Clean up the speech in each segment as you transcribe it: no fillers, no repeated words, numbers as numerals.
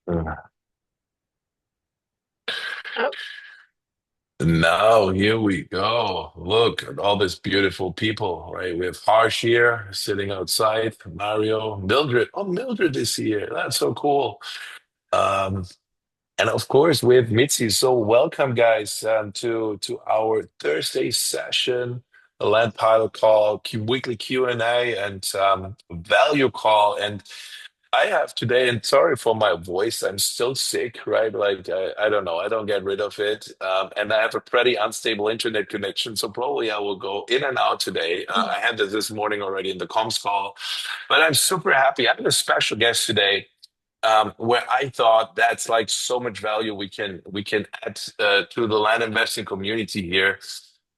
Uh, Oh, Now, here we go. Look at all these beautiful people, right? We have Harsh here sitting outside, Mario, Mildred. Oh, Mildred is here. That's so cool. Um, and of course, we have Mitzi. So, welcome, guys, to our Thursday session, the Land Pilot Call, weekly Q&A, and value call. And I have today, and sorry for my voice, I'm still sick, right? Like, I don't know, I don't get rid of it. And I have a pretty unstable internet connection, so probably I will go in and out today. I had this morning already in the comms call, but I'm super happy. I have a special guest today, where I thought that's like so much value we can add to the land investing community here.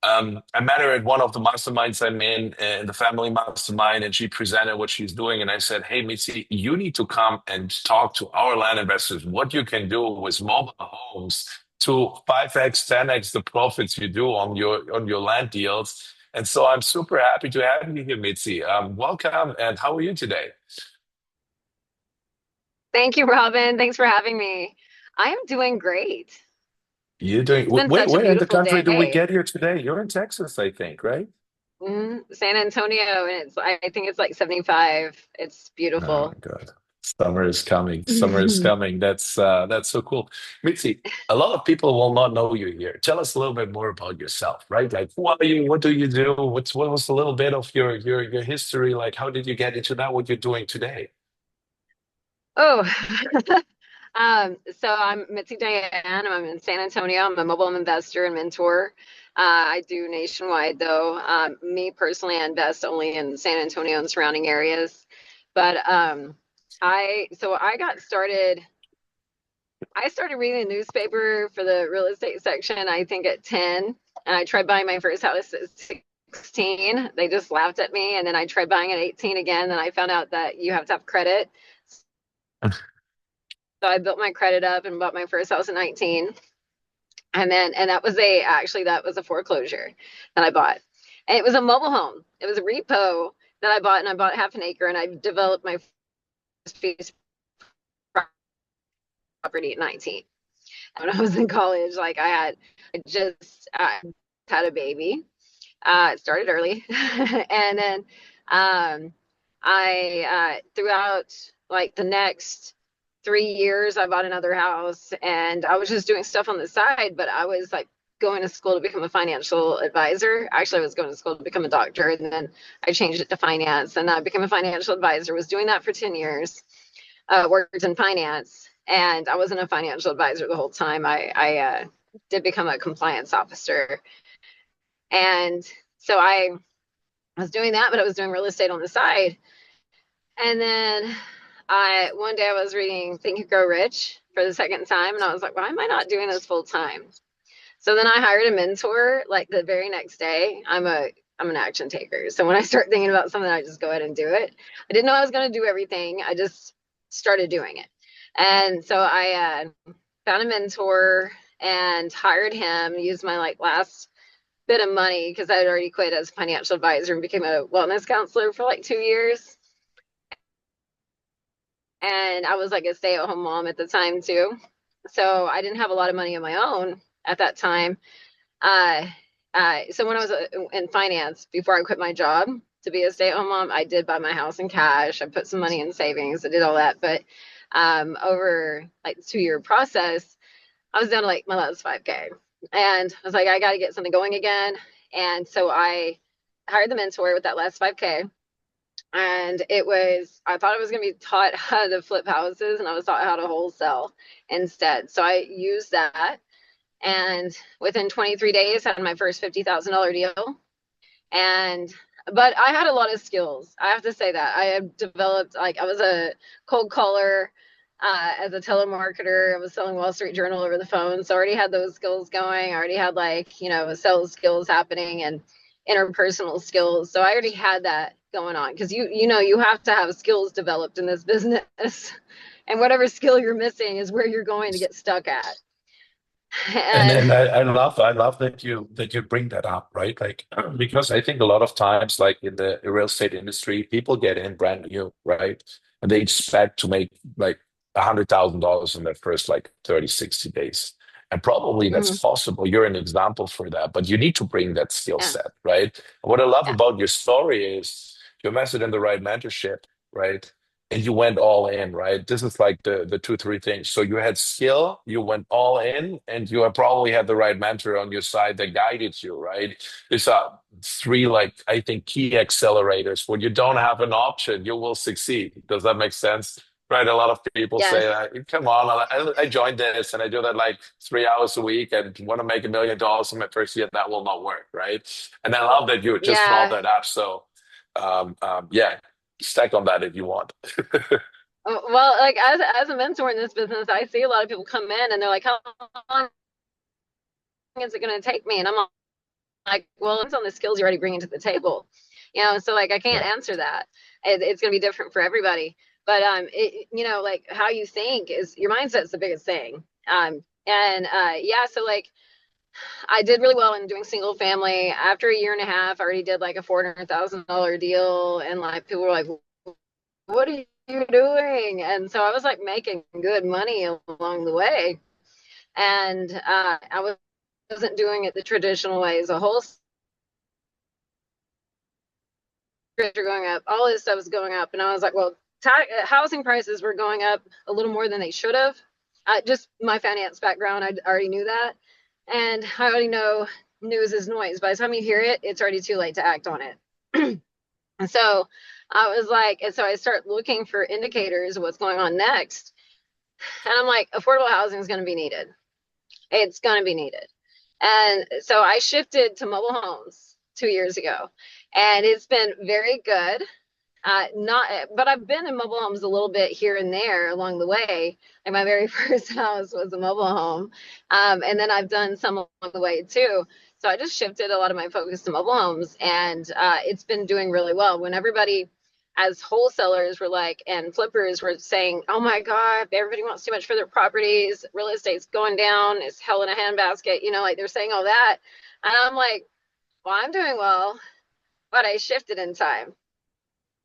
I met her at one of the masterminds I'm in the family mastermind, and she presented what she's doing. And I said, "Hey, Mitzi, you need to come and talk to our land investors. What you can do with mobile homes to 5x, 10x the profits you do on your land deals." And so I'm super happy to have you here, Mitzi. Welcome, and how are you today? thank you, Robin. Thanks for having me. I am doing great. You're doing It's been where such a where in the beautiful country do we day. get here today? You're in Texas, I think, right? San Antonio, and I think it's like 75. It's Oh beautiful. my God. Summer is coming. Summer is coming. That's so cool. Mitzi, a lot of people will not know you here. Tell us a little bit more about yourself, right? Like who are you? What do you do? What was a little bit of your history? Like how did you get into that? What you're doing today? Oh, so I'm Mitzi Dyane. I'm in San Antonio. I'm a mobile investor and mentor. I do nationwide though. Me personally, I invest only in San Antonio and surrounding areas. But I got started. I started reading the newspaper for the real estate section, I think at 10, and I tried buying my first house at 16. They just laughed at me, and then I tried buying at 18 again, and I found out that you have to have credit. So I built my credit up and bought my first house at 19. And that was a foreclosure that I bought. And it was a mobile home. It was a repo that I bought, and I bought half an acre, and I developed my first piece of property at 19. When I was in college, I just had a baby. It started early, and then throughout like the next 3 years, I bought another house, and I was just doing stuff on the side. But I was like going to school to become a financial advisor. Actually, I was going to school to become a doctor, and then I changed it to finance, and I became a financial advisor. Was doing that for 10 years. Worked in finance, and I wasn't a financial advisor the whole time. I did become a compliance officer, and so I was doing that, but I was doing real estate on the side. And then I one day I was reading Think and Grow Rich for the second time, and I was like, why am I not doing this full time? So then I hired a mentor like the very next day. I'm an action taker. So when I start thinking about something, I just go ahead and do it. I didn't know I was going to do everything. I just started doing it. And so I found a mentor and hired him, used my like last bit of money because I had already quit as a financial advisor and became a wellness counselor for like 2 years. And I was like a stay-at-home mom at the time too. So I didn't have a lot of money of my own at that time. Uh, so when I was in finance, before I quit my job to be a stay-at-home mom, I did buy my house in cash. I put some money in savings. I did all that. But over like the 2 year process, I was down to like my last 5K. And I was like, I got to get something going again. And so I hired the mentor with that last 5K. And I thought I was going to be taught how to flip houses, and I was taught how to wholesale instead. So I used that. And within 23 days, I had my first $50,000 deal. And but I had a lot of skills. I have to say that I had developed like I was a cold caller as a telemarketer. I was selling Wall Street Journal over the phone, so I already had those skills going. I already had like sales skills happening and interpersonal skills. So I already had that going on because you have to have skills developed in this business, and whatever skill you're missing is where you're going to get stuck at. And And then I love that you bring that up, right? Like because I think a lot of times, like in the real estate industry, people get in brand new, right? And they expect to make like $100,000 in the first like 30, 60 days. And probably Hmm. that's possible. You're an example for that, but you need to bring that skill Yeah. set, right? What I love Yeah. about your story is you invested in the right mentorship, right? And you went all in, right? This is like the two, three things. So you had skill, you went all in, and you have probably had the right mentor on your side that guided you, right? These are three, like, I think, key accelerators. When you don't have an option, you will succeed. Does that make sense? Right, a lot of people say, Yes. "Come on, I joined this and I do that like 3 hours a week and want to make $1 million in my first year." That will not work, right? And I love that you just brought Yeah. that up. So, yeah, stack on that if you want. Well, like as a mentor in this business, I see a lot of people come in and they're like, "How long is it going to take me?" And I'm like, "Well, it's on the skills you're already bringing to the table." So like I can't Yeah. answer that. It's going to be different for everybody. But like how you think is your mindset's the biggest thing. And yeah, so like I did really well in doing single family. After a year and a half, I already did like a $400,000 deal, and like people were like, "What are you doing?" And so I was like making good money along the way, and wasn't doing it the traditional way. As a whole are going up, all this stuff was going up, and I was like, well, housing prices were going up a little more than they should have. Just my finance background, I already knew that, and I already know news is noise. By the time you hear it, it's already too late to act on it. And so I was like, and so I start looking for indicators of what's going on next. And I'm like, affordable housing is going to be needed. It's going to be needed. And so I shifted to mobile homes 2 years ago, and it's been very good. Not, but I've been in mobile homes a little bit here and there along the way. Like my very first house was a mobile home, and then I've done some along the way too. So I just shifted a lot of my focus to mobile homes, and it's been doing really well. When everybody, as wholesalers, were like, and flippers were saying, "Oh my God, everybody wants too much for their properties. Real estate's going down. It's hell in a handbasket." Like they're saying all that, and I'm like, "Well, I'm doing well, but I shifted in time."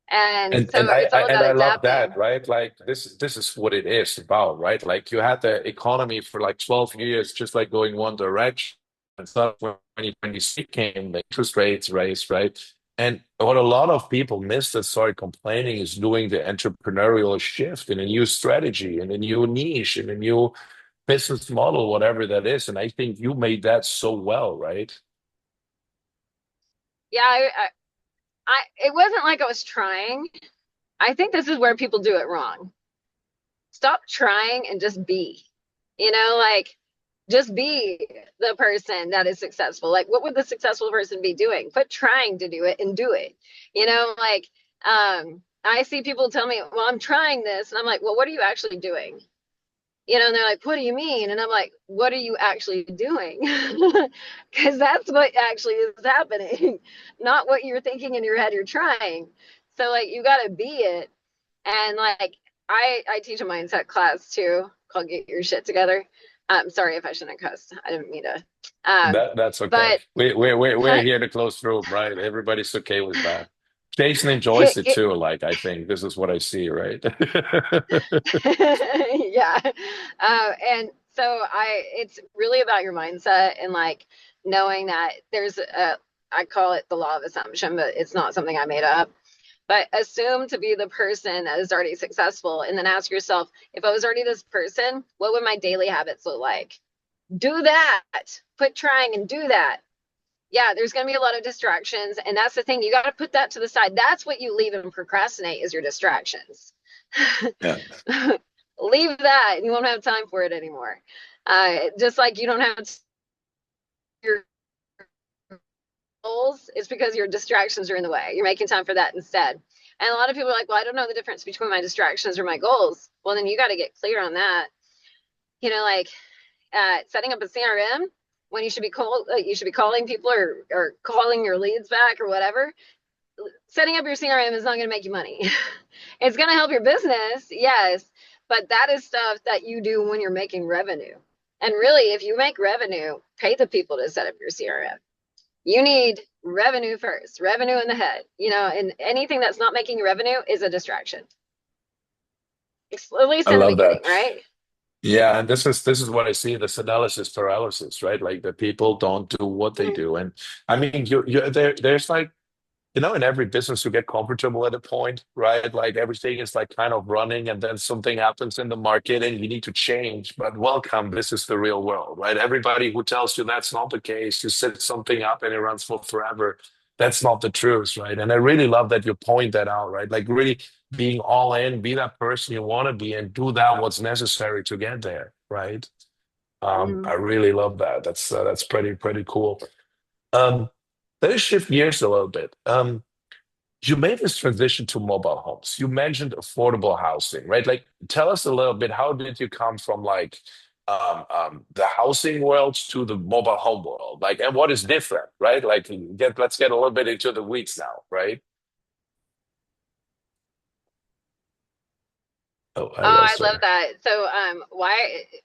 And And so I, it's I all and about I love that, adapting. right? Like this is what it is about, right? Like you had the economy for like 12 years, just like going one direction. And so when 2026 came, the interest rates raised, right? And what a lot of people miss that started complaining is doing the entrepreneurial shift in a new strategy, in a new niche, in a new business model, whatever that is. And I think you made that so well, right? Yeah, it wasn't like I was trying. I think this is where people do it wrong. Stop trying and just be. Like just be the person that is successful. Like what would the successful person be doing? Quit trying to do it and do it. Like I see people tell me, "Well, I'm trying this." And I'm like, "Well, what are you actually doing?" And they're like, "What do you mean?" And I'm like, "What are you actually doing?" Because that's what actually is happening, not what you're thinking in your head you're trying. So like you got to be it. And like I teach a mindset class too called Get Your Shit Together. Sorry if I shouldn't cuss. I didn't mean to. That's okay. But We're here to close room, right? Everybody's okay with that. Jason enjoys it get, too. Like I think this is what I see, right? yeah. And so it's really about your mindset and like knowing that I call it the law of assumption, but it's not something I made up. But assume to be the person that is already successful, and then ask yourself, if I was already this person, what would my daily habits look like? Do that. Quit trying and do that. Yeah, there's going to be a lot of distractions, and that's the thing. You got to put that to the side. That's what you leave and procrastinate is your distractions. Yeah. Leave that, and you won't have time for it anymore. Just like you don't have your goals, it's because your distractions are in the way. You're making time for that instead. And a lot of people are like, "Well, I don't know the difference between my distractions or my goals." Well, then you got to get clear on that. Like setting up a CRM when you should be calling people or calling your leads back or whatever. Setting up your CRM is not going to make you money. It's going to help your business, yes, but that is stuff that you do when you're making revenue. And really, if you make revenue, pay the people to set up your CRM. You need revenue first, revenue in the head, and anything that's not making you revenue is a distraction. At least I in the love that. beginning, right? Yeah, and this is what I see, this analysis paralysis, right? Like the people don't do what they Mm. do. And I mean there's like, in every business you get comfortable at a point, right? Like everything is like kind of running and then something happens in the market and you need to change. But welcome, this is the real world, right? Everybody who tells you that's not the case, you set something up and it runs for forever. That's not the truth, right? And I really love that you point that out, right? Like really being all in, be that person you want to be and do that what's necessary to get there, right? I Mhm. really love that. That's pretty cool. Um, let us shift gears a little bit. You made this transition to mobile homes. You mentioned affordable housing, right? Like, tell us a little bit, how did you come from like the housing world to the mobile home world? Like, and what is different, right? Like, let's get a little bit into the weeds now, right? Oh, I Oh, I lost love her. that. So,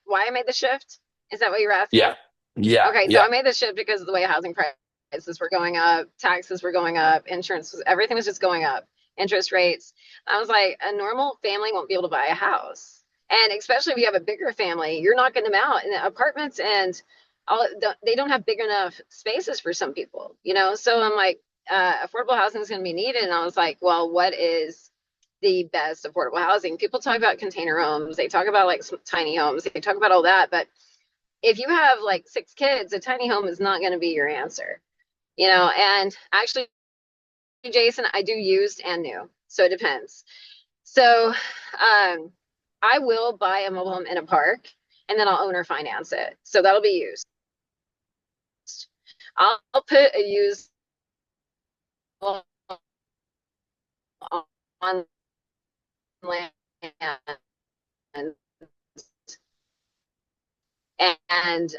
why I made the shift? Is that what you're Yeah, asking? yeah, Okay, so yeah. I made the shift because of the way housing prices were going up, taxes were going up, everything was just going up, interest rates. I was like, a normal family won't be able to buy a house. And especially if you have a bigger family, you're knocking them out in the apartments and they don't have big enough spaces for some people, you know? So I'm like, affordable housing is going to be needed. And I was like, well, what is the best affordable housing? People talk about container homes, they talk about like tiny homes, they talk about all that, but if you have like six kids, a tiny home is not going to be your answer, you know. And actually, Jason, I do used and new, so it depends. So, I will buy a mobile home in a park, and then I'll owner finance it. So that'll be used. I'll put a used on land and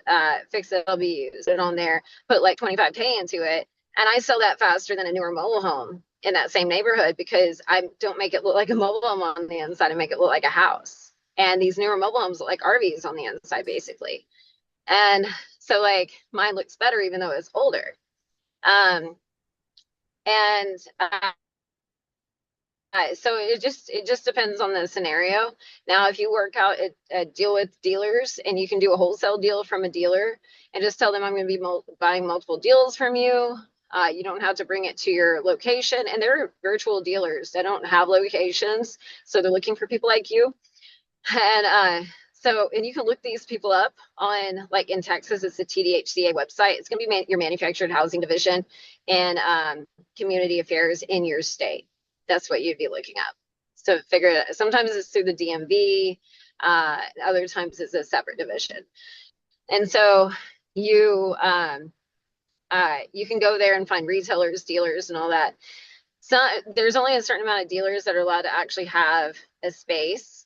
fix it. It'll be used. Put it on there. Put like 25K into it, and I sell that faster than a newer mobile home in that same neighborhood because I don't make it look like a mobile home on the inside. I make it look like a house. And these newer mobile homes look like RVs on the inside, basically. And so, like, mine looks better even though it's older. Um, and so it just depends on the scenario. Now, if you work out a deal with dealers and you can do a wholesale deal from a dealer and just tell them I'm going to be buying multiple deals from you, you don't have to bring it to your location. And they're virtual dealers; they don't have locations, so they're looking for people like you. And and you can look these people up on, like, in Texas, it's the TDHCA website. It's going to be your manufactured housing division and community affairs in your state. That's what you'd be looking up. So figure it out. Sometimes it's through the DMV, other times it's a separate division. And so you you can go there and find retailers, dealers, and all that. So there's only a certain amount of dealers that are allowed to actually have a space.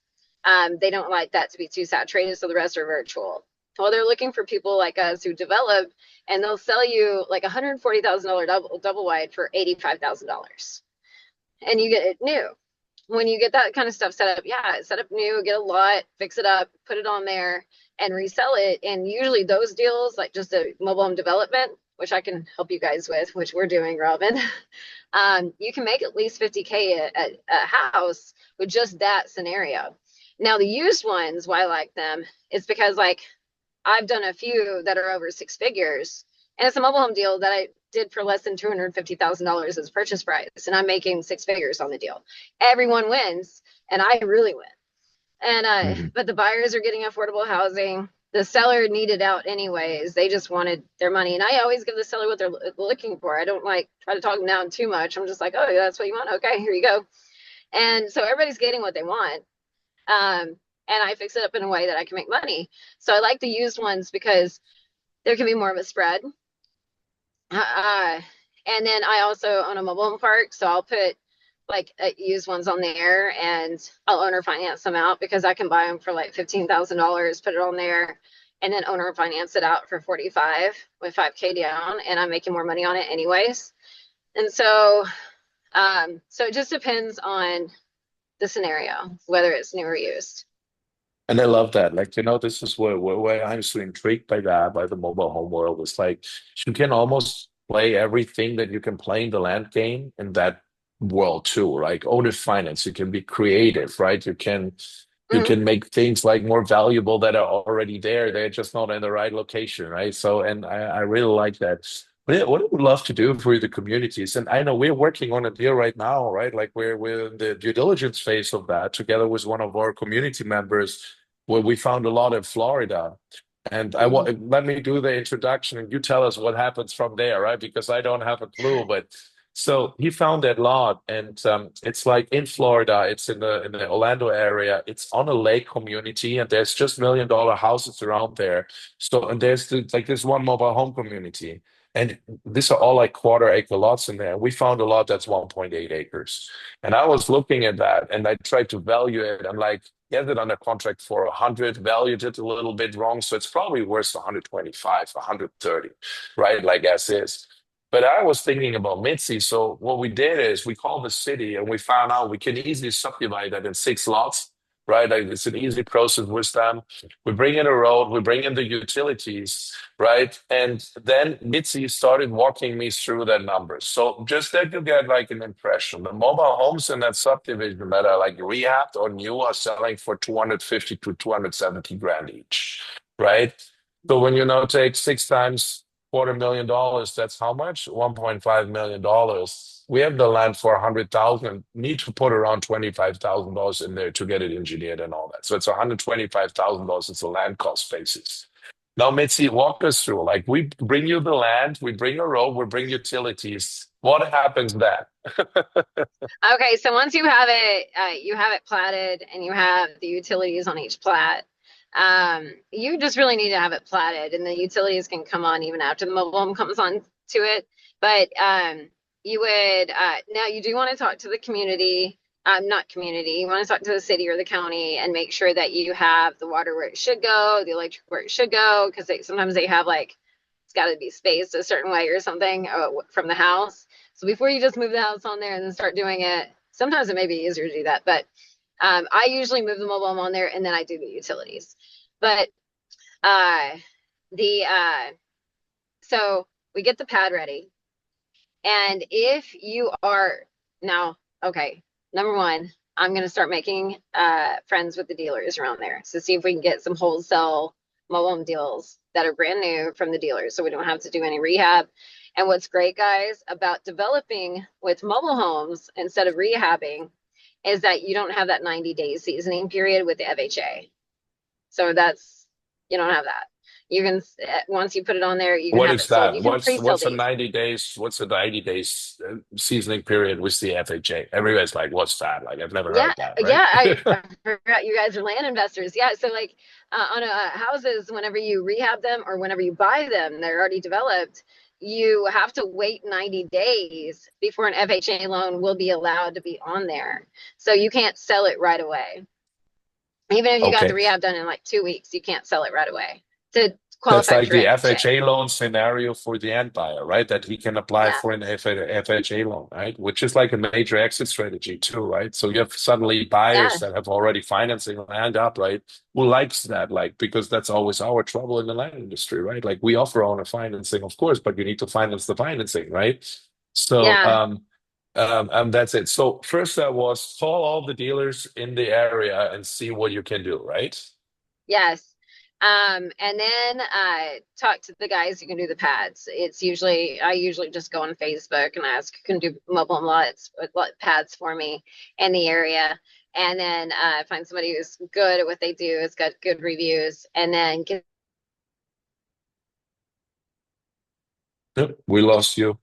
They don't like that to be too saturated, so the rest are virtual. Well, they're looking for people like us who develop, and they'll sell you like $140,000 double wide for $85,000, and you get it new. When you get that kind of stuff set up, yeah, set up new, get a lot, fix it up, put it on there, and resell it. And usually those deals, like just a mobile home development, which I can help you guys with, which we're doing, Robin. You can make at least 50K a house with just that scenario. Now, the used ones, why I like them, is because, like, I've done a few that are over six figures, and it's a mobile home deal that I did for less than $250,000 as purchase price, and I'm making six figures on the deal. Everyone wins, and I really win. And Mhm. but the buyers are getting affordable housing. The seller needed out anyways. They just wanted their money, and I always give the seller what they're looking for. I don't like try to talk them down too much. I'm just like, oh, that's what you want. Okay, here you go. And so everybody's getting what they want. And I fix it up in a way that I can make money. So I like the used ones because there can be more of a spread. Uh, and then I also own a mobile home park, so I'll put like used ones on there, and I'll owner finance them out because I can buy them for like $15,000, put it on there, and then owner finance it out for 45 with 5K down, and I'm making more money on it anyways. And so it just depends on the scenario, whether it's new or used. And I love that. Like, this is where I'm so intrigued by that, by the mobile home world. It's like you can almost play everything that you can play in the land game in that world too. Like owner finance, you can be creative, right? You can you Hmm. can make things like more valuable that are already there. They're just not in the right location, right? So, and I really like that. But yeah, what I would love to do for the communities, and I know we're working on a deal right now, right? Like we're in the due diligence phase of that together with one of our community members, where we found a lot in Florida. And I Hmm. want let me do the introduction, and you tell us what happens from there, right? Because I don't have a clue. But so he found that lot, and it's like in Florida. It's in the Orlando area. It's on a lake community, and there's just $1 million houses around there. So and like this one mobile home community, and these are all like quarter-acre lots in there. We found a lot that's 1.8 acres, and I was looking at that, and I tried to value it. I'm like, get it under contract for 100, valued it a little bit wrong, so it's probably worth 125, 130, right? Like as is. But I was thinking about Mitzi. So what we did is we called the city and we found out we can easily subdivide that in 6 lots, right? Like it's an easy process with them. We bring in a road, we bring in the utilities, right? And then Mitzi started walking me through that numbers. So just that you get like an impression. The mobile homes in that subdivision that are like rehabbed or new are selling for 250 to 270 grand each, right? So when you now take 6 times $250,000, that's how much? $1.5 million. We have the land for 100,000. Need to put around $25,000 in there to get it engineered and all that. So it's $125,000. It's a land cost basis. Now, Mitzi, walk us through. Like we bring you the land, we bring a road, we bring utilities. What happens then? Okay, so once you have it platted and you have the utilities on each plat. You just really need to have it platted, and the utilities can come on even after the mobile home comes on to it. But you would now you do want to talk to the community, not community. You want to talk to the city or the county and make sure that you have the water where it should go, the electric where it should go, because sometimes they have like it's got to be spaced a certain way or something from the house. So before you just move the house on there and then start doing it, sometimes it may be easier to do that. But I usually move the mobile home on there and then I do the utilities. But uh, the so we get the pad ready, and if you are now okay, number one, I'm gonna start making friends with the dealers around there to see if we can get some wholesale mobile home deals that are brand new from the dealers, so we don't have to do any rehab. And what's great, guys, about developing with mobile homes instead of rehabbing is that you don't have that 90-day seasoning period with the FHA. So that's you don't have that. You can once you put it on there, you can What have is it sold. that? You can pre-sell What's a these. 90 days? What's a 90 days seasoning period with the FHA? Everybody's like, what's that? Like, I've never Yeah, heard that, right? yeah. I forgot you guys are land investors. Yeah, so like on houses, whenever you rehab them or whenever you buy them, they're already developed. You have to wait 90 days before an FHA loan will be allowed to be on there. So you can't sell it right away. Even if you got the Okay. rehab done in like 2 weeks, you can't sell it right away to That's qualify like for the FHA. FHA loan scenario for the end buyer, right? That he can apply Yeah, for an FHA loan, right? Which is like a major exit strategy too, right? So you have suddenly yeah, buyers that have already financing land up, right? Who likes that, like, because that's always our trouble in the land industry, right? Like we offer owner financing, of course, but you need to finance the financing, right? So, yeah. that's it. So first that was call all the dealers in the area and see what you can do, right? Yes. And then talk to the guys who can do the pads. I usually just go on Facebook and ask who can do mobile pads for me in the area. And then find somebody who's good at what they do, has got good reviews, and then get Yep, we lost you.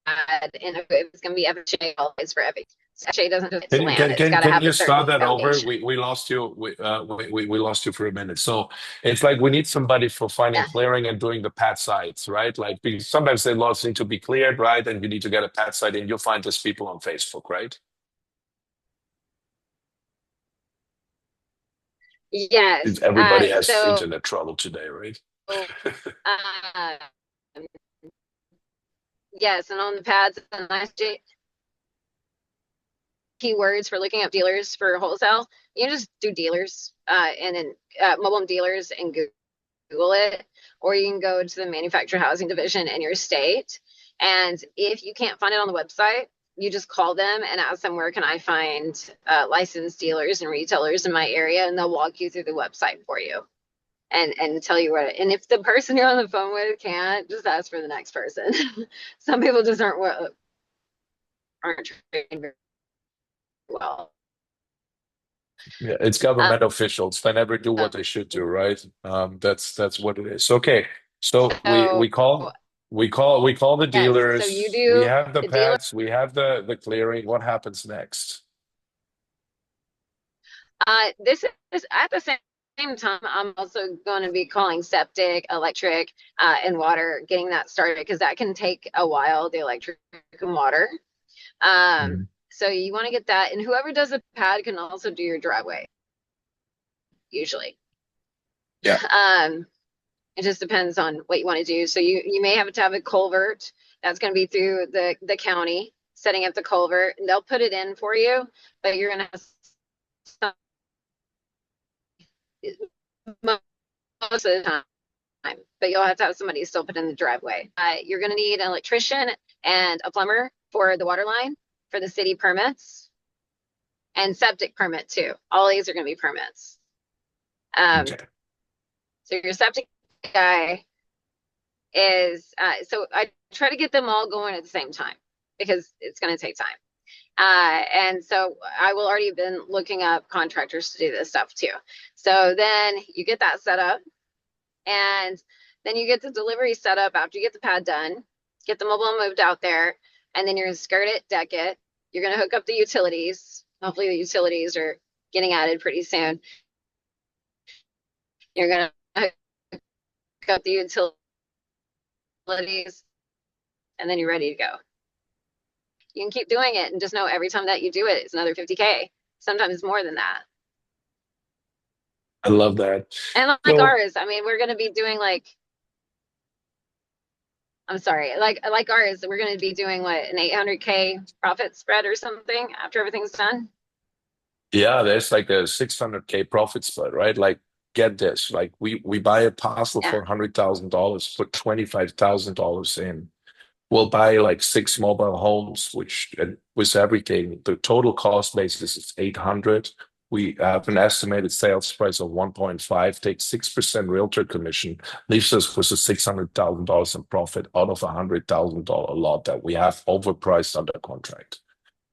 and if it's going to be FHA, always for FHA. FHA doesn't do it Can to you land. It's got to can have you a start certain that over? foundation. We lost you. We lost you for a minute. So it's like we need somebody for finding Yeah. clearing and doing the pad sites, right? Like because sometimes the lots need to be cleared, right? And you need to get a pad site, and you'll find these people on Facebook, right? Yes. Everybody has So internet trouble today, right? uh, yes, and on the pads and last keywords for looking up dealers for wholesale, you can just do dealers and then mobile home dealers and Google it, or you can go to the manufactured housing division in your state. And if you can't find it on the website, you just call them and ask them where can I find licensed dealers and retailers in my area, and they'll walk you through the website for you and tell you what. And if the person you're on the phone with can't, just ask for the next person. Some people just aren't trained very well. Yeah, it's Um, government officials. They never do what they should do, right? That's what it is. Okay, so so we call the yes, so you dealers. We do have the the dealer. pets. We have the clearing. What happens next? This is at the same time, I'm also going to be calling septic, electric, and water, getting that started because that can take a while, the electric and water. Mhm. So you want to get that, and whoever does the pad can also do your driveway, usually. Yeah. Um, it just depends on what you want to do. So you may have to have a culvert that's going to be through the county setting up the culvert, and they'll put it in for you, but you're going to have most of the time, but you'll have to have somebody still put in the driveway. You're going to need an electrician and a plumber for the water line for the city permits and septic permit too. All these are going to be permits. Um, Okay. so your septic guy is so I try to get them all going at the same time because it's going to take time. And so I will already been looking up contractors to do this stuff too. So then you get that set up, and then you get the delivery set up after you get the pad done, get the mobile moved out there, and then you're gonna skirt it, deck it. You're gonna hook up the utilities. Hopefully the utilities are getting added pretty soon. You're gonna hook up the utilities, and then you're ready to go. You can keep doing it and just know every time that you do it, it's another 50K. Sometimes more than that. I love that. And like So ours, I mean, we're gonna be doing like I'm sorry, like ours, we're gonna be doing what, an 800K profit spread or something after everything's done. yeah, there's like a 600K profit split, right? Like, get this. Like we buy a parcel Yeah. for $100,000, put $25,000 in. We'll buy like six mobile homes, which with everything, the total cost basis is 800. We have an estimated sales price of 1.5, take 6% realtor commission, leaves us with a $600,000 in profit out of $100,000 lot that we have overpriced under contract,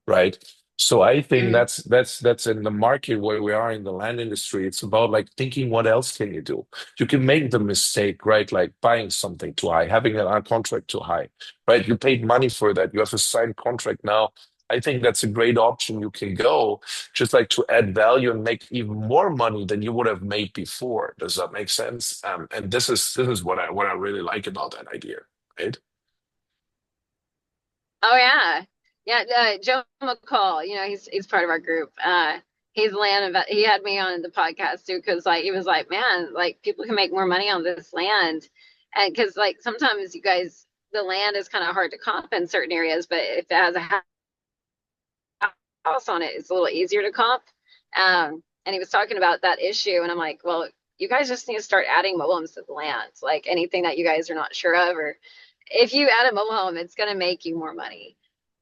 right? So I think Mm-hmm. that's in the market where we are in the land industry. It's about like thinking what else can you do? You can make the mistake, right? Like buying something too high, having a contract too high, right? You paid money for that. You have a signed contract now. I think that's a great option. You can go just like to add value and make even more money than you would have made before. Does that make sense? And this is what I really like about that idea, right? Oh yeah, yeah. Joe McCall, he's part of our group. He's land he had me on the podcast too because like he was like, man, like people can make more money on this land, and because like sometimes you guys the land is kind of hard to comp in certain areas, but if it has a house on it, it's a little easier to comp. And he was talking about that issue, and I'm like, well, you guys just need to start adding mobile homes to the land, like anything that you guys are not sure of, or if you add a mobile home, it's going to make you more money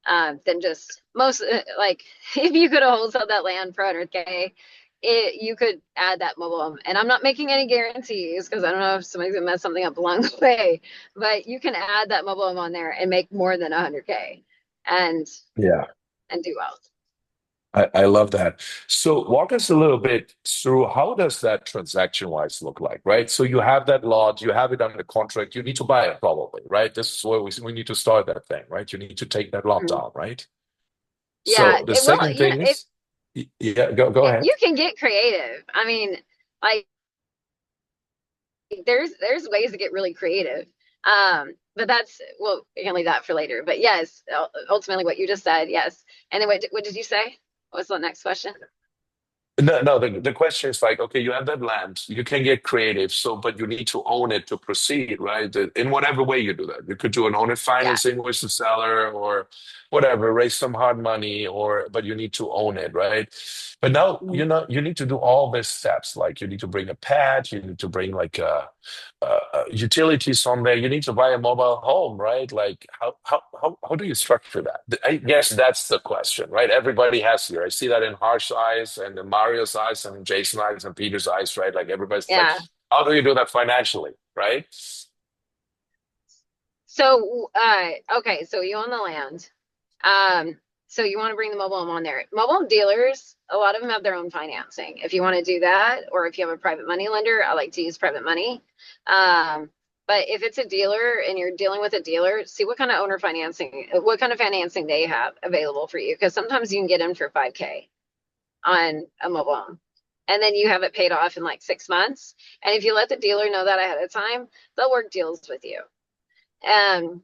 than just most. Like if you could have wholesaled that land for 100K, you could add that mobile home. And I'm not making any guarantees because I don't know if somebody's gonna mess something up along the way, but you can add that mobile home on there and make more than 100K and Yeah. and do well. I love that. So walk us a little bit through how does that transaction wise look like, right? So you have that lot, you have it under contract, you need to buy it probably, right? This is where we need to start that thing, right? You need to take that lot Mhm. down, right? Yeah, So the it will. second thing If is, yeah, go ahead. you can get creative. I mean, like there's ways to get really creative. But that's well, we can leave that for later. But yes, ultimately what you just said, yes. And then what did you say? What was the next question? No, no, the question is like, okay, you have that land, you can get creative, so but you need to own it to proceed, right? In whatever way you do that. You could do an owner Yeah. financing with the seller or whatever, raise some hard money, or but you need to own it, right? But now, Mhm. you need to do all these steps. Like you need to bring a pet, you need to bring like utilities on there. You need to buy a mobile home, right? Like how do you structure that? I guess that's the question, right? Everybody has here. I see that in Harsh's eyes and in Mario's eyes and in Jason's eyes and Peter's eyes, right? Like everybody's like, Yeah. how do you do that financially, right? So, okay, so you own the land. Um, so you want to bring the mobile home on there. Mobile home dealers, a lot of them have their own financing. If you want to do that, or if you have a private money lender, I like to use private money. Um, but if it's a dealer and you're dealing with a dealer, see what kind of owner financing, what kind of financing they have available for you. Because sometimes you can get in for 5K on a mobile home. And then you have it paid off in like 6 months. And if you let the dealer know that ahead of time, they'll work deals with you. Um,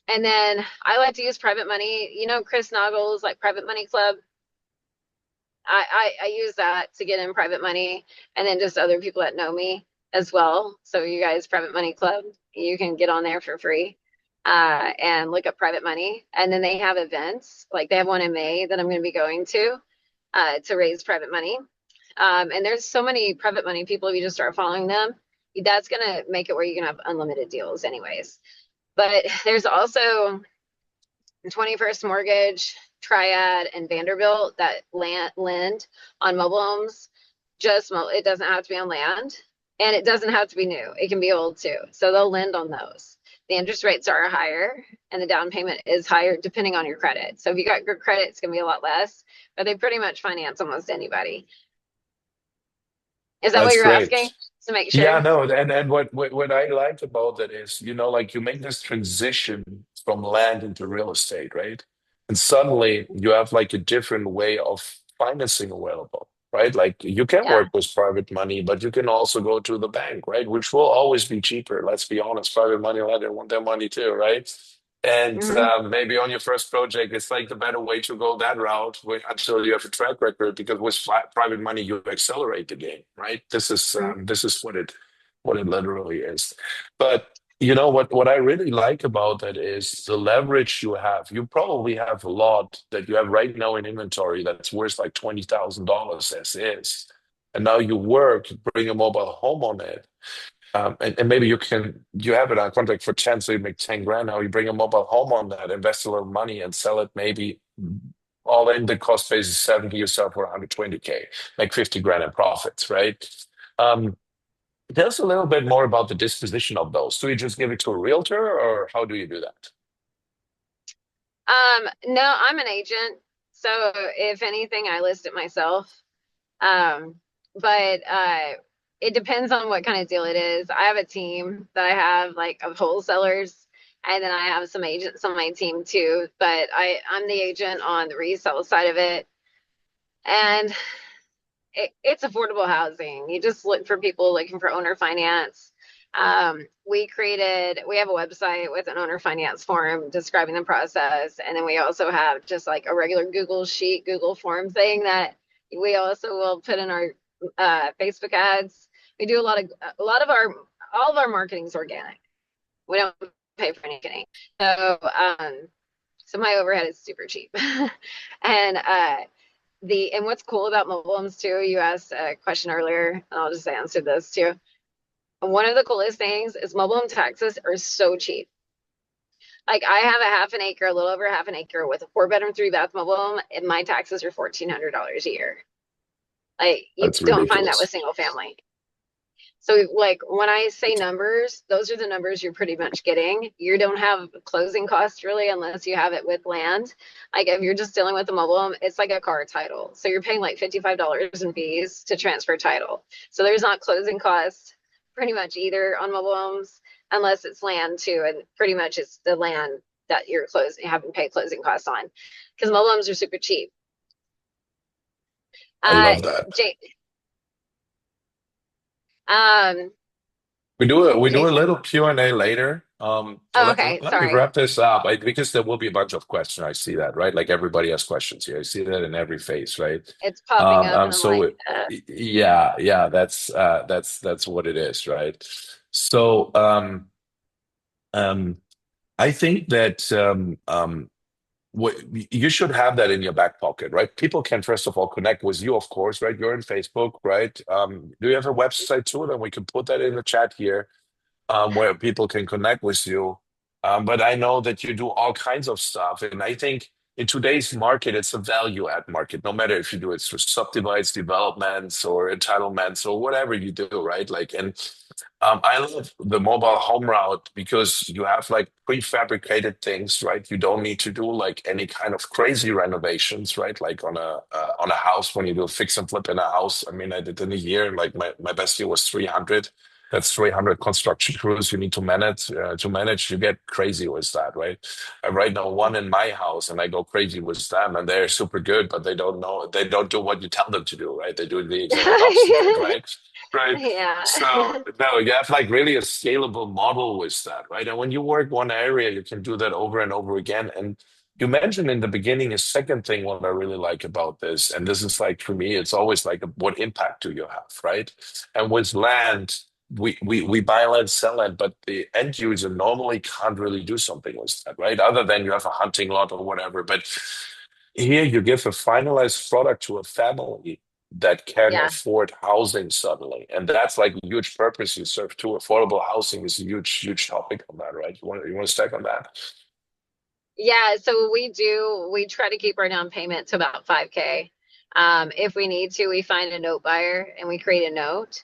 and then I like to use private money. You know, Chris Nagel's like private money club. I use that to get in private money, and then just other people that know me as well. So you guys, private money club, you can get on there for free, and look up private money. And then they have events, like they have one in May that I'm going to be going to raise private money. And there's so many private money people. If you just start following them, that's going to make it where you can have unlimited deals, anyways. But there's also 21st Mortgage, Triad, and Vanderbilt that lend on mobile homes. It doesn't have to be on land, and it doesn't have to be new. It can be old too. So they'll lend on those. The interest rates are higher, and the down payment is higher depending on your credit. So if you got good credit, it's going to be a lot less, but they pretty much finance almost anybody. Is that what That's you're great. asking? To make Yeah, sure? no, and what I liked about that is, like you make this transition from land into real estate, right? And suddenly you have like a different way of financing available, right? Like you can Yeah. work with private money, but you can also go to the bank, right? Which will always be cheaper. Let's be honest, private money lender want their money too, right? And Hmm. maybe on your first project, it's like the better way to go that route until you have a track record, because with private money, you accelerate the game, right? This is what it literally is. But what I really like about that is the leverage you have. You probably have a lot that you have right now in inventory that's worth like $20,000 as is. And now you work, bring a mobile home on it. And maybe you have it on contract for 10, so you make 10 grand. Now you bring a mobile home on that, invest a little money and sell it, maybe all in the cost base is 70, yourself for 120K, make 50 grand in profits, right? Um, Tell us a little bit more about the disposition of those. Do you just give it to a realtor, or how do you do that? No, I'm an agent. So if anything, I list it myself. Um, but it depends on what kind of deal it is. I have a team that I have like of wholesalers, and then I have some agents on my team too. But I'm the agent on the resale side of it, and it's affordable housing. You just look for people looking for owner finance. We have a website with an owner finance form describing the process. And then we also have just like a regular Google Sheet, Google form thing that we also will put in our Facebook ads. We do a lot of all of our marketing is organic. We don't pay for anything. So my overhead is super cheap. And what's cool about mobile homes too, you asked a question earlier, and I'll just answer this too. One of the coolest things is mobile home taxes are so cheap. Like I have a half an acre, a little over half an acre with a 4 bedroom, 3 bath mobile home, and my taxes are $1,400 a year. Like you That's don't find that with ridiculous. single family. So like when I say numbers, those are the numbers you're pretty much getting. You don't have closing costs really unless you have it with land. Like if you're just dealing with the mobile home, it's like a car title. So you're paying like $55 in fees to transfer title. So there's not closing costs pretty much either on mobile homes unless it's land too. And pretty much it's the land that you're having to pay closing costs on because mobile homes are super cheap. I Uh, love that. J- um, We do a Jason, little Q&A later. Oh, Let, okay, let me sorry. wrap this up because there will be a bunch of questions. I see that, right? Like everybody has questions here. I see that in every face, right? It's popping up, and I'm So like, yeah, yeah, that's what it is, right? So um, I think that what you should have that in your back pocket, right? People can first of all connect with you, of course, right? You're in Facebook, right? Do you have a website too? Then we can put that in the chat here where people can connect with you. But I know that you do all kinds of stuff. And I think in today's market, it's a value add market, no matter if you do it through subdivides, developments, or entitlements, or whatever you do, right? Like, and I love the mobile home route because you have like prefabricated things, right? You don't need to do like any kind of crazy renovations, right? Like on a house when you do fix and flip in a house. I mean, I did in a year, like my best year was 300. That's 300 construction crews you need to manage. You get crazy with that, right? I right now one in my house, and I go crazy with them, and they're super good, but they don't know. They don't do what you tell them to do, right? They do the exact opposite, right? Right. yeah. So no, you have like really a scalable model with that, right? And when you work one area, you can do that over and over again. And you mentioned in the beginning a second thing what I really like about this, and this is like for me, it's always like what impact do you have, right? And with land, we buy land, sell land, but the end user normally can't really do something with that, right? Other than you have a hunting lot or whatever. But here you give a finalized product to a family that can Yeah. afford housing suddenly. And that's like a huge purpose you serve too. Affordable housing is a huge, huge topic on that, right? You want to stack on that? Yeah, so we try to keep our down payment to about 5K. If we need to, we find a note buyer and we create a note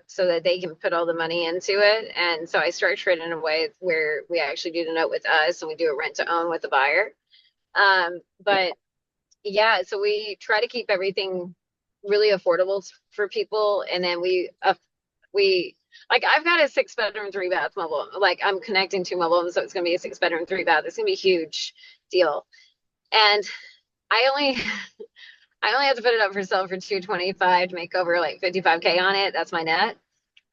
so that they can put all the money into it. And so I structure it in a way where we actually do the note with us and we do a rent to own with the buyer. But yeah, so we try to keep everything really affordable for people. And then we like I've got a 6 bedroom, 3 bath mobile home. Like I'm connecting two mobile homes, so it's gonna be a 6 bedroom, 3 bath. It's gonna be a huge deal. And I only I only have to put it up for sale for 225 to make over like 55K on it. That's my net.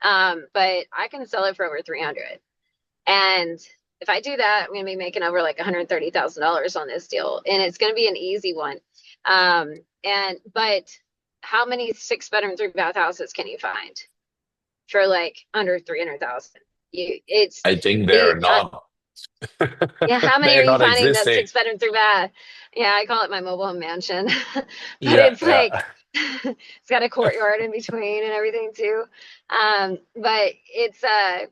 But I can sell it for over 300. And if I do that, I'm gonna be making over like $130,000 on this deal, and it's gonna be an easy one. And but how many 6 bedroom, 3 bath houses can you find for like under 300,000? It's I think the they're not yeah. How many are they're you not finding that existing. 6 bedroom, 3 bath? Yeah, I call it my mobile home mansion, but Yeah, it's like yeah. it's got a courtyard in between and everything too. But it's uh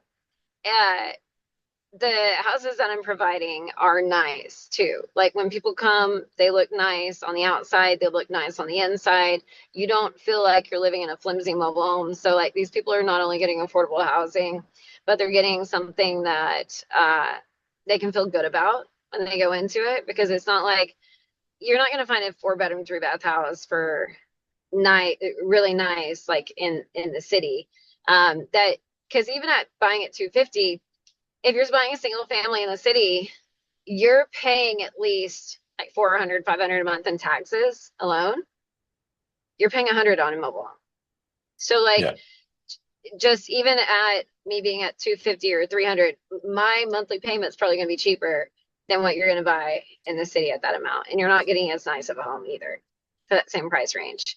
the houses that I'm providing are nice too. Like when people come, they look nice on the outside, they look nice on the inside. You don't feel like you're living in a flimsy mobile home. So like these people are not only getting affordable housing, but they're getting something that they can feel good about when they go into it because it's not like you're not going to find a 4 bedroom, 3 bath house for night really nice like in the city. That because even at buying at 250, if you're buying a single family in the city, you're paying at least like 400, 500 a month in taxes alone. You're paying 100 on a mobile home. So like Yeah. just even at me being at 250 or 300, my monthly payment's probably going to be cheaper than what you're going to buy in the city at that amount. And you're not getting as nice of a home either for that same price range.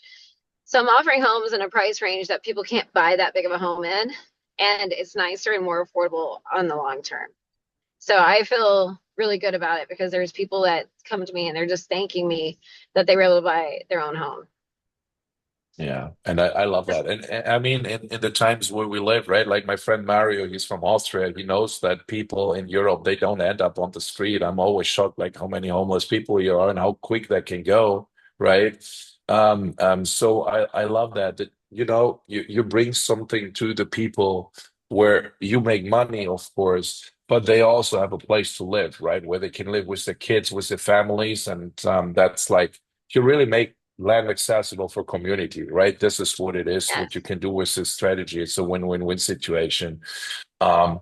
So I'm offering homes in a price range that people can't buy that big of a home in. And it's nicer and more affordable on the long term. So I feel really good about it because there's people that come to me and they're just thanking me that they were able to buy their own home. Yeah, and I love that. And I mean, in the times where we live, right? Like my friend Mario, he's from Austria. He knows that people in Europe, they don't end up on the street. I'm always shocked, like how many homeless people you are and how quick that can go, right? So I love that. That you bring something to the people where you make money, of course, but they also have a place to live, right? Where they can live with their kids, with their families, and that's like you really make land accessible for community, right? This is what it is, what you Yes. can do with this strategy. It's a win-win-win situation. Um,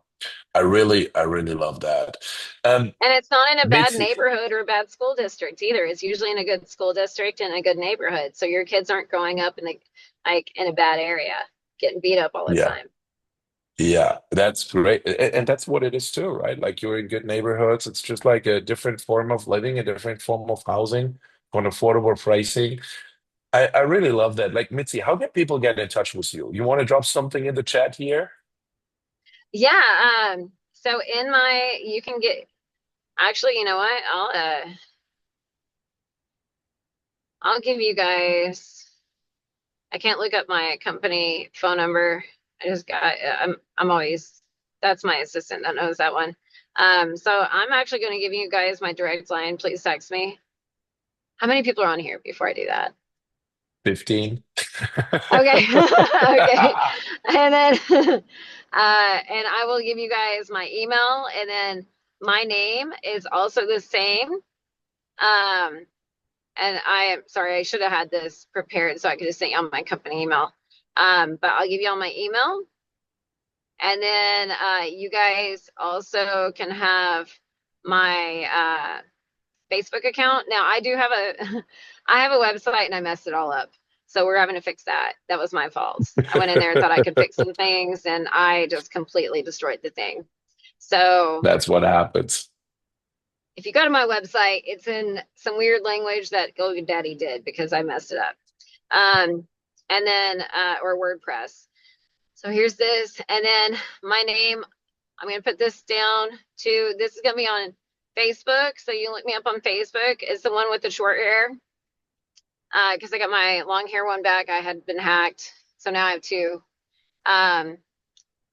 I really love that. And it's not in a bad Mitzi, neighborhood or a bad school district either. It's usually in a good school district and a good neighborhood. So your kids aren't growing up in a bad area, getting beat up all the yeah, time. Yeah, that's great. And that's what it is too, right? Like you're in good neighborhoods. It's just like a different form of living, a different form of housing on affordable pricing. I really love that. Like Mitzi, how can people get in touch with you? You want to drop something in the chat here? Yeah, so in my you can get actually, you know what? I'll give you guys I can't look up my company phone number. I just got I'm always that's my assistant that knows that one. So I'm actually going to give you guys my direct line. Please text me. How many people are on here before I do that? 15. Okay. Okay. And then and I will give you guys my email and then my name is also the same. And I am sorry, I should have had this prepared so I could just send you on my company email. But I'll give you all my email. And then you guys also can have my Facebook account. Now I do have a I have a website and I messed it all up. So we're having to fix that. That was my fault. I went in there and thought I could fix some things and I just completely destroyed the thing. So That's what happens. if you go to my website, it's in some weird language that GoDaddy did because I messed it up. And then or WordPress. So here's this, and then my name. I'm gonna put this down to. This is gonna be on Facebook, so you can look me up on Facebook. It's the one with the short hair, because I got my long hair one back. I had been hacked, so now I have two. Um,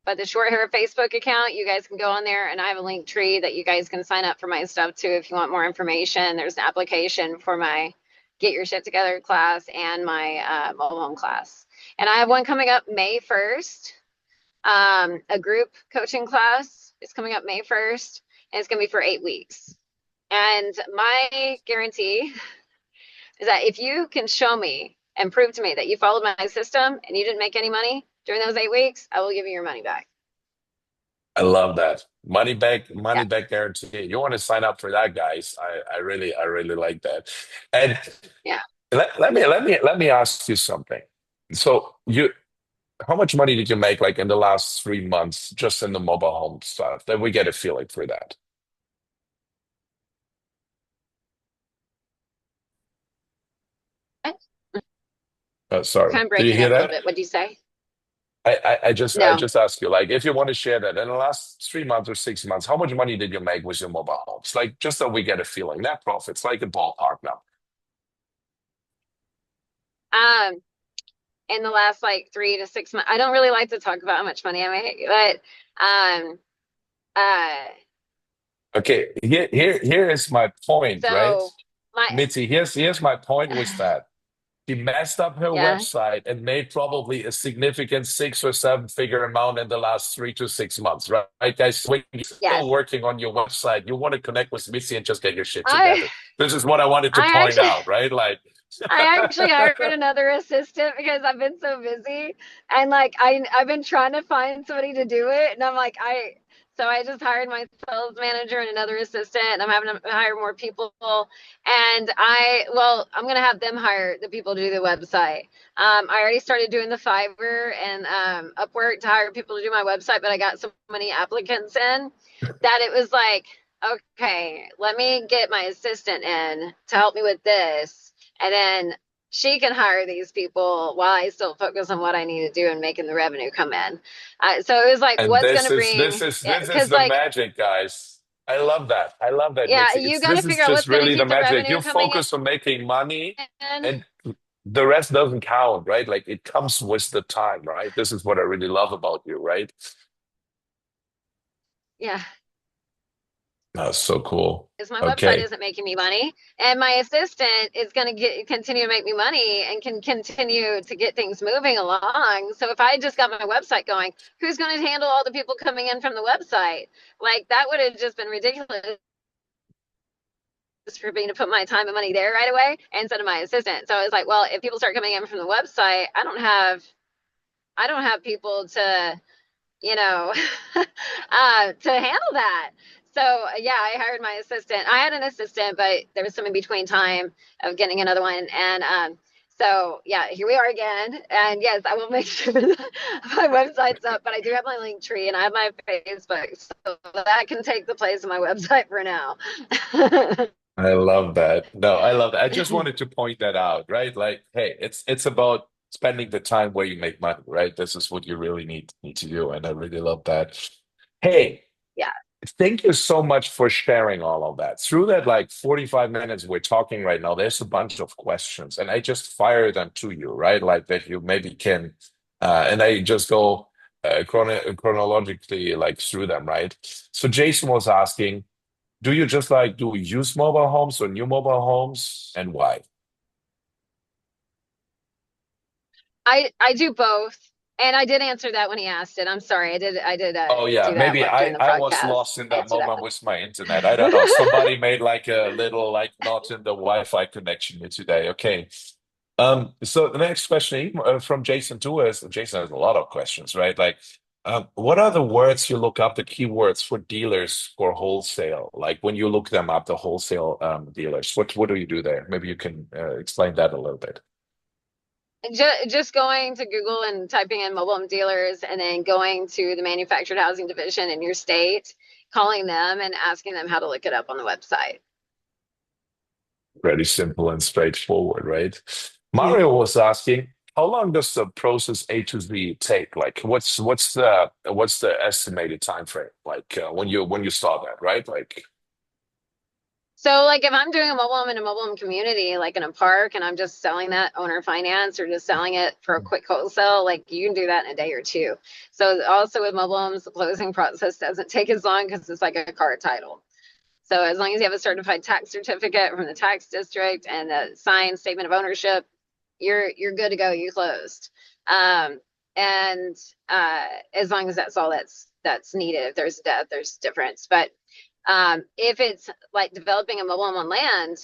but the short hair Facebook account, you guys can go on there, and I have a link tree that you guys can sign up for my stuff too if you want more information. There's an application for my Get Your Shit Together class and my mobile home class. And I have one coming up May 1st, a group coaching class. It's coming up May 1st, and it's going to be for 8 weeks. And my guarantee is that if you can show me and prove to me that you followed my system and you didn't make any money during those 8 weeks, I will give you your money back. I love that. Yeah, Money back guarantee. You want to sign up for that, guys. I really like that. And yeah. let me ask you something. So how much money did you make like in the last 3 months just in the mobile home stuff? That we get a feeling for that. You're Sorry. kind of Did you breaking hear up a little that? bit. What do you say? I No. just ask you, like, if you want to share that in the last 3 months or 6 months, how much money did you make with your mobile homes? Like, just so we get a feeling, net profits, like a ballpark now. Um, in the last like 3 to 6 months, I don't really like to talk about how much money I make, but um, uh, Okay, here is my point, right? so my Mitzi, here's my point with that. She messed up her yeah, website and made probably a significant 6 or 7 figure amount in the last 3 to 6 months, right? Guys, when you're still yes. working on your website, you want to connect with Mitzi and just get your shit I together. This is what I wanted to I point actually out, right? Like, I actually hired another assistant because I've been so busy and like I've been trying to find somebody to do it and I'm like I so I just hired my sales manager and another assistant and I'm having to hire more people and I'm gonna have them hire the people to do the website. I already started doing the Fiverr and Upwork to hire people to do my website, but I got so many applicants in that it was like, okay, let me get my assistant in to help me with this and then she can hire these people while I still focus on what I need to do and making the revenue come in. So it was like, and what's going this to is bring? this is Yeah, this is because the like, magic, guys. I love that. I love that, yeah, Mitzi. you It's got to this is figure out just what's going to really the keep the magic. revenue You coming focus on making money, in. and the rest doesn't count, right? Like it comes with the time, right? This is what I really love about you, right? Yeah, That's so cool. because my website Okay. isn't making me money, and my assistant is going to get continue to make me money and can continue to get things moving along. So if I just got my website going, who's going to handle all the people coming in from the website? Like that would have just been ridiculous for me to put my time and money there right away instead of my assistant. So I was like, well, if people start coming in from the website, I don't have people to, you know, to handle that. So yeah, I hired my assistant. I had an assistant, but there was some in between time of getting another one. And So yeah, here we are again. And yes, I will make sure that my website's up, but I do have my link tree and I have my Facebook, so that can take the place of my website for now. I love that. No, I love that. I just wanted to point that out, right? Like, hey, it's about spending the time where you make money, right? This is what you really need to do, and I really love that. Hey, Yeah. thank you so much for sharing all of that. Through that, like 45 minutes we're talking right now, there's a bunch of questions, and I just fire them to you, right? Like that you maybe can, and I just go chronologically like through them, right? So Jason was asking, do you just like do use mobile homes or new mobile homes, and why? I do both. And I did answer that when he asked it. I'm sorry. I did Oh yeah, do that maybe like during the I was podcast. lost in that Answer moment that. with my internet. I don't know. Somebody made like a little like not in the Wi-Fi connection here today. Okay. So the next question from Jason too is Jason has a lot of questions, right? Like, what are the words you look up, the keywords for dealers for wholesale? Like when you look them up, the wholesale dealers, what do you do there? Maybe you can explain that a little bit. Just going to Google and typing in mobile home dealers and then going to the manufactured housing division in your state, calling them and asking them how to look it up on the website. Pretty simple and straightforward, right? Mhm. Mario was asking, how long does the process A to Z take? Like, what's the estimated time frame? Like when you saw that, right? Like, So, like, if I'm doing a mobile home in a mobile home community, like in a park, and I'm just selling that owner finance or just selling it for a quick wholesale, like you can do that in a day or two. So, also with mobile homes, the closing process doesn't take as long because it's like a car title. So, as long as you have a certified tax certificate from the tax district and a signed statement of ownership, you're good to go. You closed. Um, and as long as that's all that's needed. If there's death, there's difference. But if it's like developing a mobile home on land,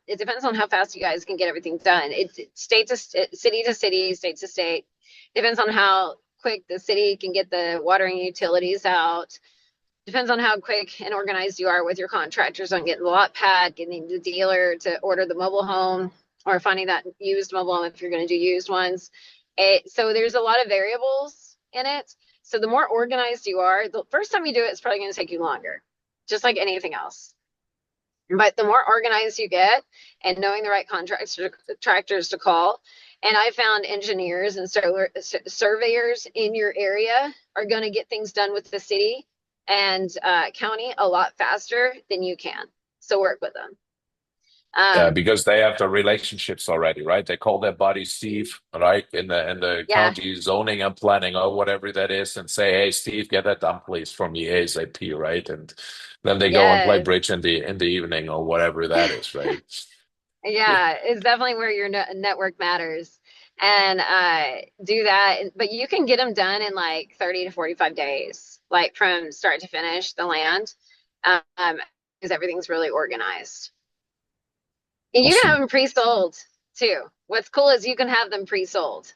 it depends on how fast you guys can get everything done. It's state to city to city, state to state. Depends on how quick the city can get the water and utilities out. Depends on how quick and organized you are with your contractors on getting the lot pad, getting the dealer to order the mobile home, or finding that used mobile home if you're going to do used ones. So there's a lot of variables in it. So the more organized you are, the first time you do it, it's probably going to take you longer, just like anything else. But the more organized you get and knowing the right contractors to call, and I found engineers and surveyors in your area are going to get things done with the city and county a lot faster than you can. So work with them. Um, because they have the relationships already, right? They call their buddy Steve, right, in the yeah, county zoning and planning or whatever that is, and say, "Hey, Steve, get that done, please, for me ASAP," right? And then they go and play yes. bridge in the evening or whatever that is, right? Yeah, it's definitely where your network matters. And do that. But you can get them done in like 30 to 45 days, like from start to finish, the land, because everything's really organized. And you can have Awesome. them pre-sold too. What's cool is you can have them pre-sold.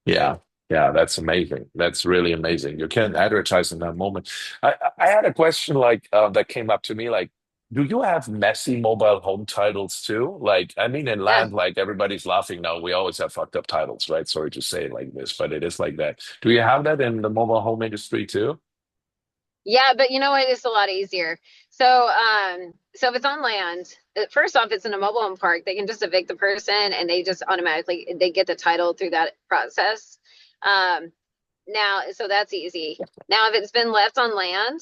Yeah, yeah, that's amazing. That's really amazing. You can advertise in that moment. I had a question like that came up to me like, do you have messy mobile home titles too? Like, I mean, in Yeah. land, like everybody's laughing now. We always have fucked up titles, right? Sorry to say it like this, but it is like that. Do you have that in the mobile home industry too? Yeah, but you know what? It's a lot easier. So if it's on land, first off, it's in a mobile home park. They can just evict the person, and they just automatically they get the title through that process. Um, Now, so that's easy. Now, if it's been left on land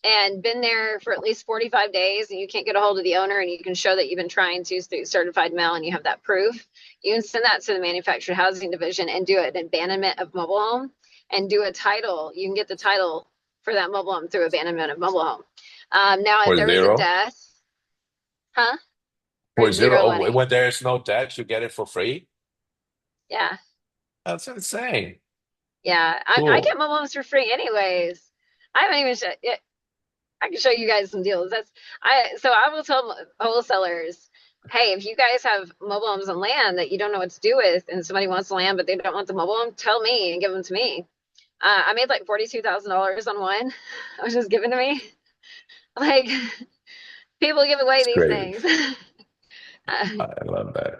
and been there for at least 45 days and you can't get a hold of the owner and you can show that you've been trying to through certified mail and you have that proof, you can send that to the manufactured housing division and do an abandonment of mobile home and do a title. You can get the title for that mobile home through abandonment of mobile home. Now, if For there was a zero? death, huh? For For zero? zero Oh, money. when there's no debt, you get it for free? Yeah. That's insane. Yeah. I Cool. get mobile homes for free anyways. I haven't even I can show you guys some deals. I will tell wholesalers, hey, if you guys have mobile homes on land that you don't know what to do with, and somebody wants the land but they don't want the mobile home, tell me and give them to me. I made like $42,000 on one. I was just given to me. Like people give away It's these great. things. Uh, I love that.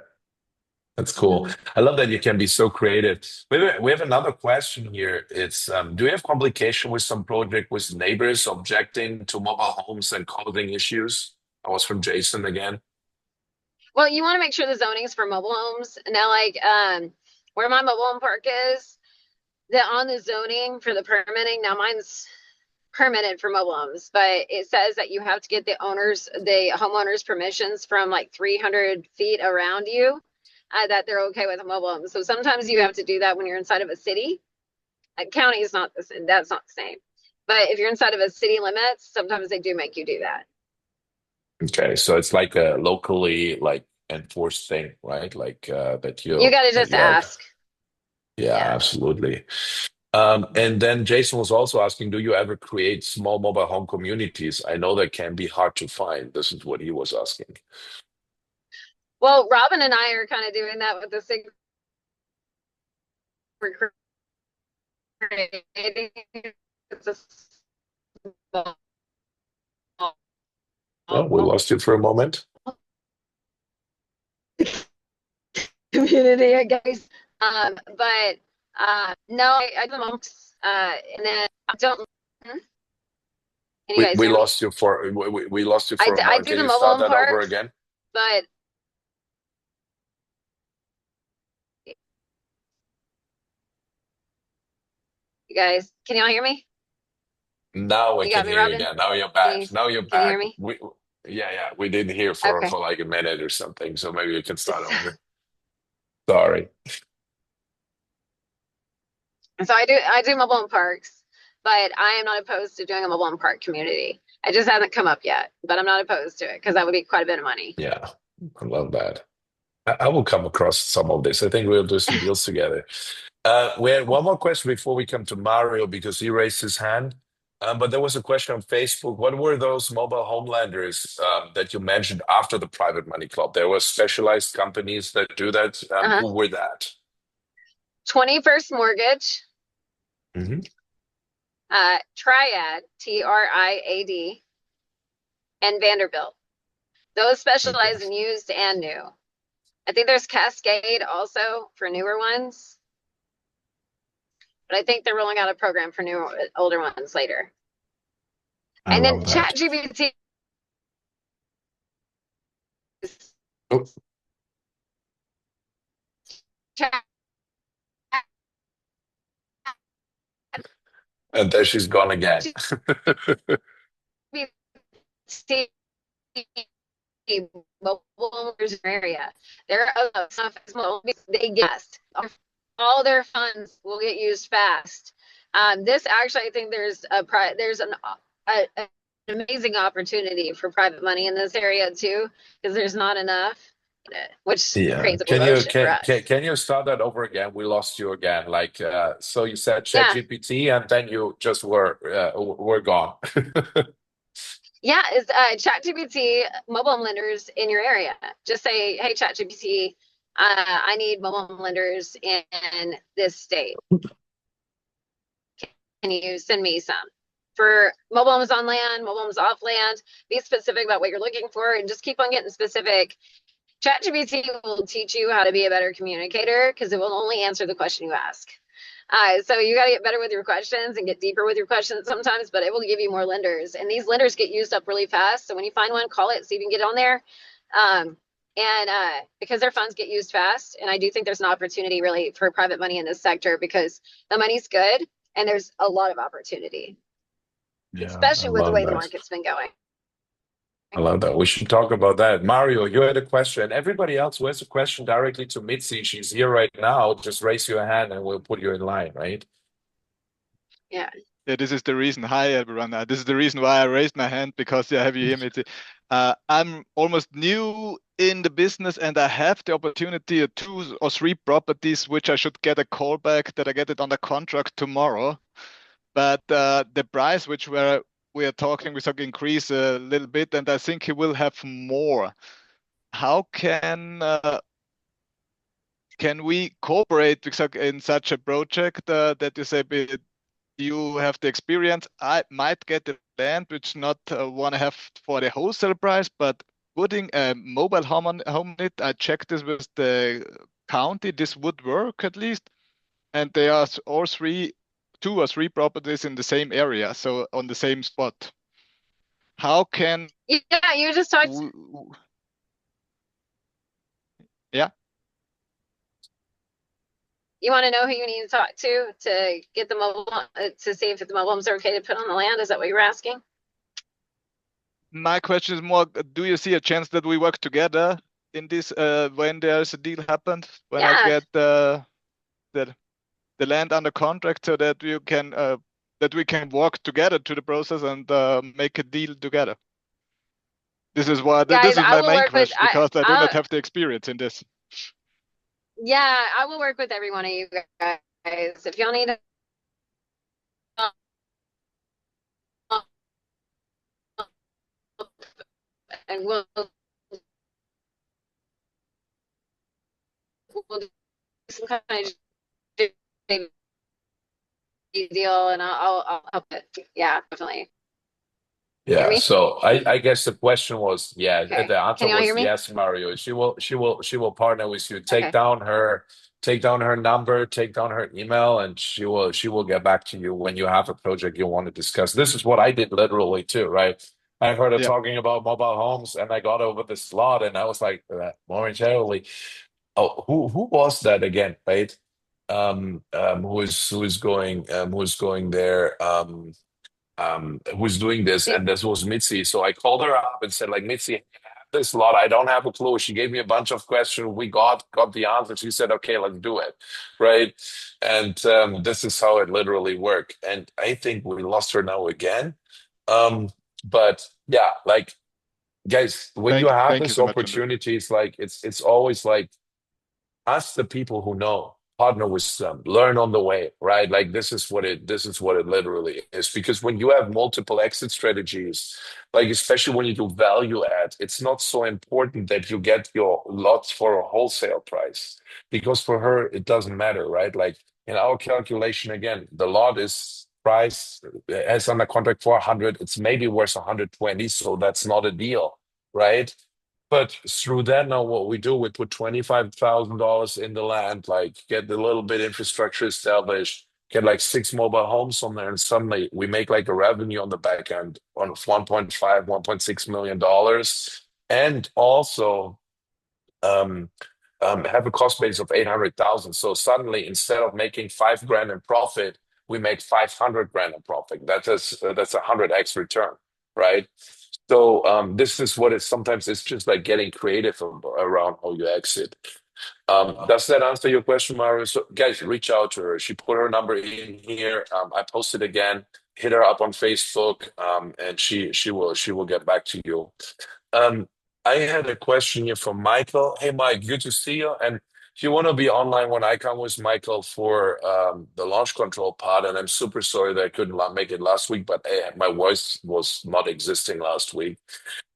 That's cool. I love that you can be so creative. We have another question here. It's do you have complication with some project with neighbors objecting to mobile homes and causing issues? That was from Jason again. Well, you want to make sure the zoning's for mobile homes. Now, like where my mobile home park is, the on the zoning for the permitting. Now mine's permitted for mobile homes, but it says that you have to get the homeowners permissions from like 300 feet around you, that they're okay with a mobile home. So sometimes you have to do that when you're inside of a city. A county is not the same. That's not the same. But if you're inside of a city limits, sometimes they do make you do that. Okay, so it's like a locally like enforced thing, right? Like that You you got to that just you have. ask. Yeah, Yeah. absolutely. And then Jason was also asking, do you ever create small mobile home communities? I know that can be hard to find. This is what he was asking. Well, Robin and I are kind of doing that with the sig we're creating. It's a small Oh, we lost you for a moment. community, I guess. But no, I do monks, and then I don't. Hmm? Can you We guys we hear me? lost you for we lost you for a I moment. do Can the you mobile start home that over parks, again? but you guys, can y'all hear me? Now I You can got me, hear you Robin? again. Now you're Can you back. Now you're can you hear back. me? Yeah, we didn't hear Okay. for like a minute or something. So maybe you can start over. Sorry. So I do mobile home parks, but I am not opposed to doing a mobile home park community. It just hasn't come up yet, but I'm not opposed to it because that would be quite a bit of money. Yeah, I love that. I will come across some of this. I think we'll do some deals together. We had one more question before we come to Mario because he raised his hand. But there was a question on Facebook. What were those mobile homelanders that you mentioned after the private money club? There were specialized companies that do that. Uh-huh. Who were that? 21st Mortgage, Hmm. Triad, TRIAD, and Vanderbilt. Those Okay. specialize in used and new. I think there's Cascade also for newer ones, but I think they're rolling out a program for new older ones later. I And then love that. ChatGPT Oh, ChatGPT and there she's gone again. mobile owners area. They're they guessed all their funds will get used fast. This actually, I think there's an amazing opportunity for private money in this area too, because there's not enough, which Yeah. creates a blue ocean for us. Can you start that over again? We lost you again. Like so you said Yeah, ChatGPT and then you just were gone. yeah. Is ChatGPT mobile home lenders in your area? Just say, hey, ChatGPT, I need mobile home lenders in this state. Can you send me some? For mobile homes on land, mobile homes off land, be specific about what you're looking for and just keep on getting specific. ChatGPT will teach you how to be a better communicator because it will only answer the question you ask. So you got to get better with your questions and get deeper with your questions sometimes, but it will give you more lenders. And these lenders get used up really fast. So when you find one, call it, see if you can get on there. And because their funds get used fast, and I do think there's an opportunity really for private money in this sector because the money's good and there's a lot of opportunity, Yeah, I especially with the love way the that. market's been going. I love that. We should talk about that. Mario, you had a question. Everybody else who has a question directly to Mitzi, she's here right now. Just raise your hand and we'll put you in line, right? Yeah. Yeah, this is the reason. Hi, everyone. This is the reason why I raised my hand because yeah, have you hear me? I'm almost new in the business and I have the opportunity of 2 or 3 properties which I should get a call back that I get it under contract tomorrow. But the price which we are talking, we should increase a little bit, and I think he will have more. How can we cooperate in such a project that you say you have the experience? I might get the land which not want to have for the wholesale price, but putting a mobile home on it. I checked this with the county this would work at least, and there are all three, two or three properties in the same area, so on the same spot. How can Yeah, you just talked. yeah. You want to know who you need to talk to get the mobile to see if the mobile homes are okay to put on the land? Is that what you're asking? My question is more, do you see a chance that we work together in this when there's a deal happened, when I Yeah, get the land under contract so that you can that we can work together to the process and make a deal together? This is what guys, this is I my will main work with question because I do I not have the experience in this. yeah, I will work with every one of you guys. If y'all need and we'll do some kind of deal, and I'll help it. Yeah, definitely. Hear Yeah, me? so I guess the question was, yeah, Okay. the answer Can y'all hear was me? yes, Mario. She will partner with you. Okay. Take down her number, take down her email, and she will get back to you when you have a project you want to discuss. This is what I did literally too, right? I heard her Yeah. talking about mobile homes, and I got over this lot, and I was like, momentarily, oh, who was that again, right? Who is going there? Who's doing this, See, and this was Mitzi. So I called her up and said, like, Mitzi, I have this lot. I don't have a clue. She gave me a bunch of questions. We got the answer. She said, okay, let's do it, right? And this is how it literally worked. And I think we lost her now again. Um, but yeah, like guys, when you have Thank you this so much, Andre. opportunity, it's like it's always like ask the people who know, partner with them, learn on the way, right? Like this is what it literally is. Because when you have multiple exit strategies, like especially when you do value add, it's not so important that you get your lots for a wholesale price. Because for her it doesn't matter, right? Like in our calculation, again, the lot is price as under contract for 100, it's maybe worth 120, so that's not a deal, right? But through that, now what we do, we put $25,000 in the land, like get a little bit infrastructure established, get like six mobile homes on there, and suddenly we make like a revenue on the back end on 1.5, $1.6 million, and also um, have a cost base of 800,000. So suddenly, instead of making 5 grand in profit, we make 500 grand in profit. That's a 100x return, right? So this is what it's sometimes it's just like getting creative around how you exit. Does that answer your question, Mario? So guys, reach out to her. She put her number in here. I posted again. Hit her up on Facebook, and she will get back to you. Um, I had a question here from Michael. Hey, Mike, good to see you. And if you want to be online when I come with Michael for the launch control part, and I'm super sorry that I couldn't make it last week, but my voice was not existing last week.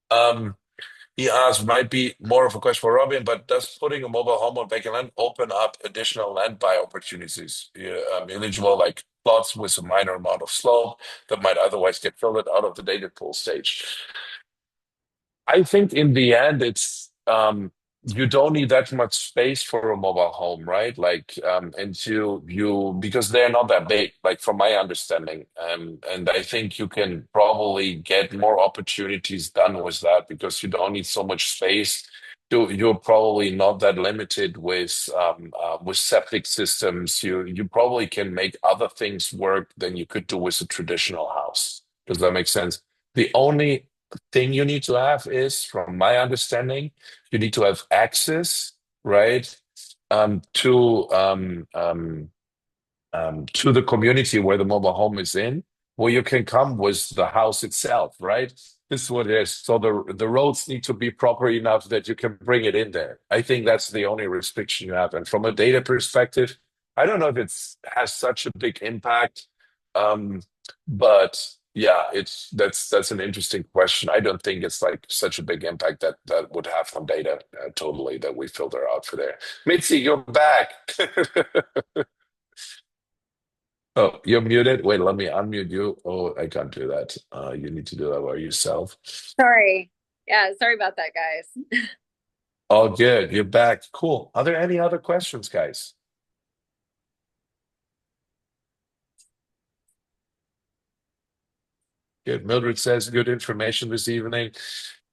Um, he asked, might be more of a question for Robin, but does putting a mobile home on vacant land open up additional land buy opportunities? Yeah, eligible like plots with a minor amount of slope that might otherwise get filled out of the data pool stage. I think in the end, it's you don't need that much space for a mobile home, right? Like, and you because they're not that big, like from my understanding, and I think you can probably get more opportunities done with that because you don't need so much space. You're probably not that limited with septic systems. You probably can make other things work than you could do with a traditional house. Does that make sense? The only thing you need to have is, from my understanding, you need to have access, right, to the community where the mobile home is in, where you can come with the house itself, right? This is what it is. So the roads need to be proper enough that you can bring it in there. I think that's the only restriction you have. And from a data perspective, I don't know if it's has such a big impact. Um, but yeah, that's an interesting question. I don't think it's like such a big impact that would have on data totally that we filter out for there. Mitzi, you're back. Oh, you're muted. Wait, let me unmute you. Oh, I can't do that. You need to do that by yourself. Sorry. Yeah, sorry about that, guys. All good. You're back. Cool. Are there any other questions, guys? Good. Mildred says good information this evening.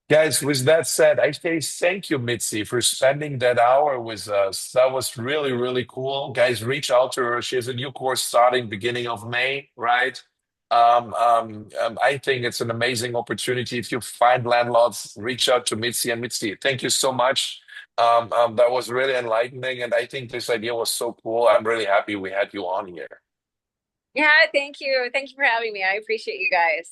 Guys, with that said, I say thank you, Mitzi, for spending that hour with us. That was really, really cool. Guys, reach out to her. She has a new course starting beginning of May, right? I think it's an amazing opportunity. If you find landlords, reach out to Mitzi and Mitzi. Thank you so much. That was really enlightening, and I think this idea was so cool. I'm really happy we had you on here. Yeah, thank you. Thank you for having me. I appreciate you guys.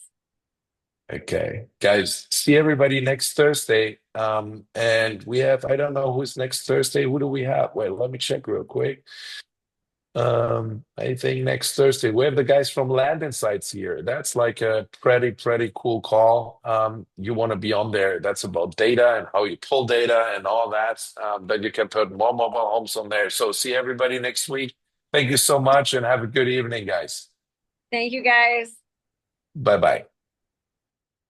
Okay, guys, see everybody next Thursday. And we have, I don't know who's next Thursday. Who do we have? Wait, let me check real quick. I think next Thursday we have the guys from Land Insights here. That's like a pretty cool call. You want to be on there. That's about data and how you pull data and all that. Then you can put more mobile homes on there. So see everybody next week. Thank you so much and have a good evening, guys. Thank you guys. Bye bye.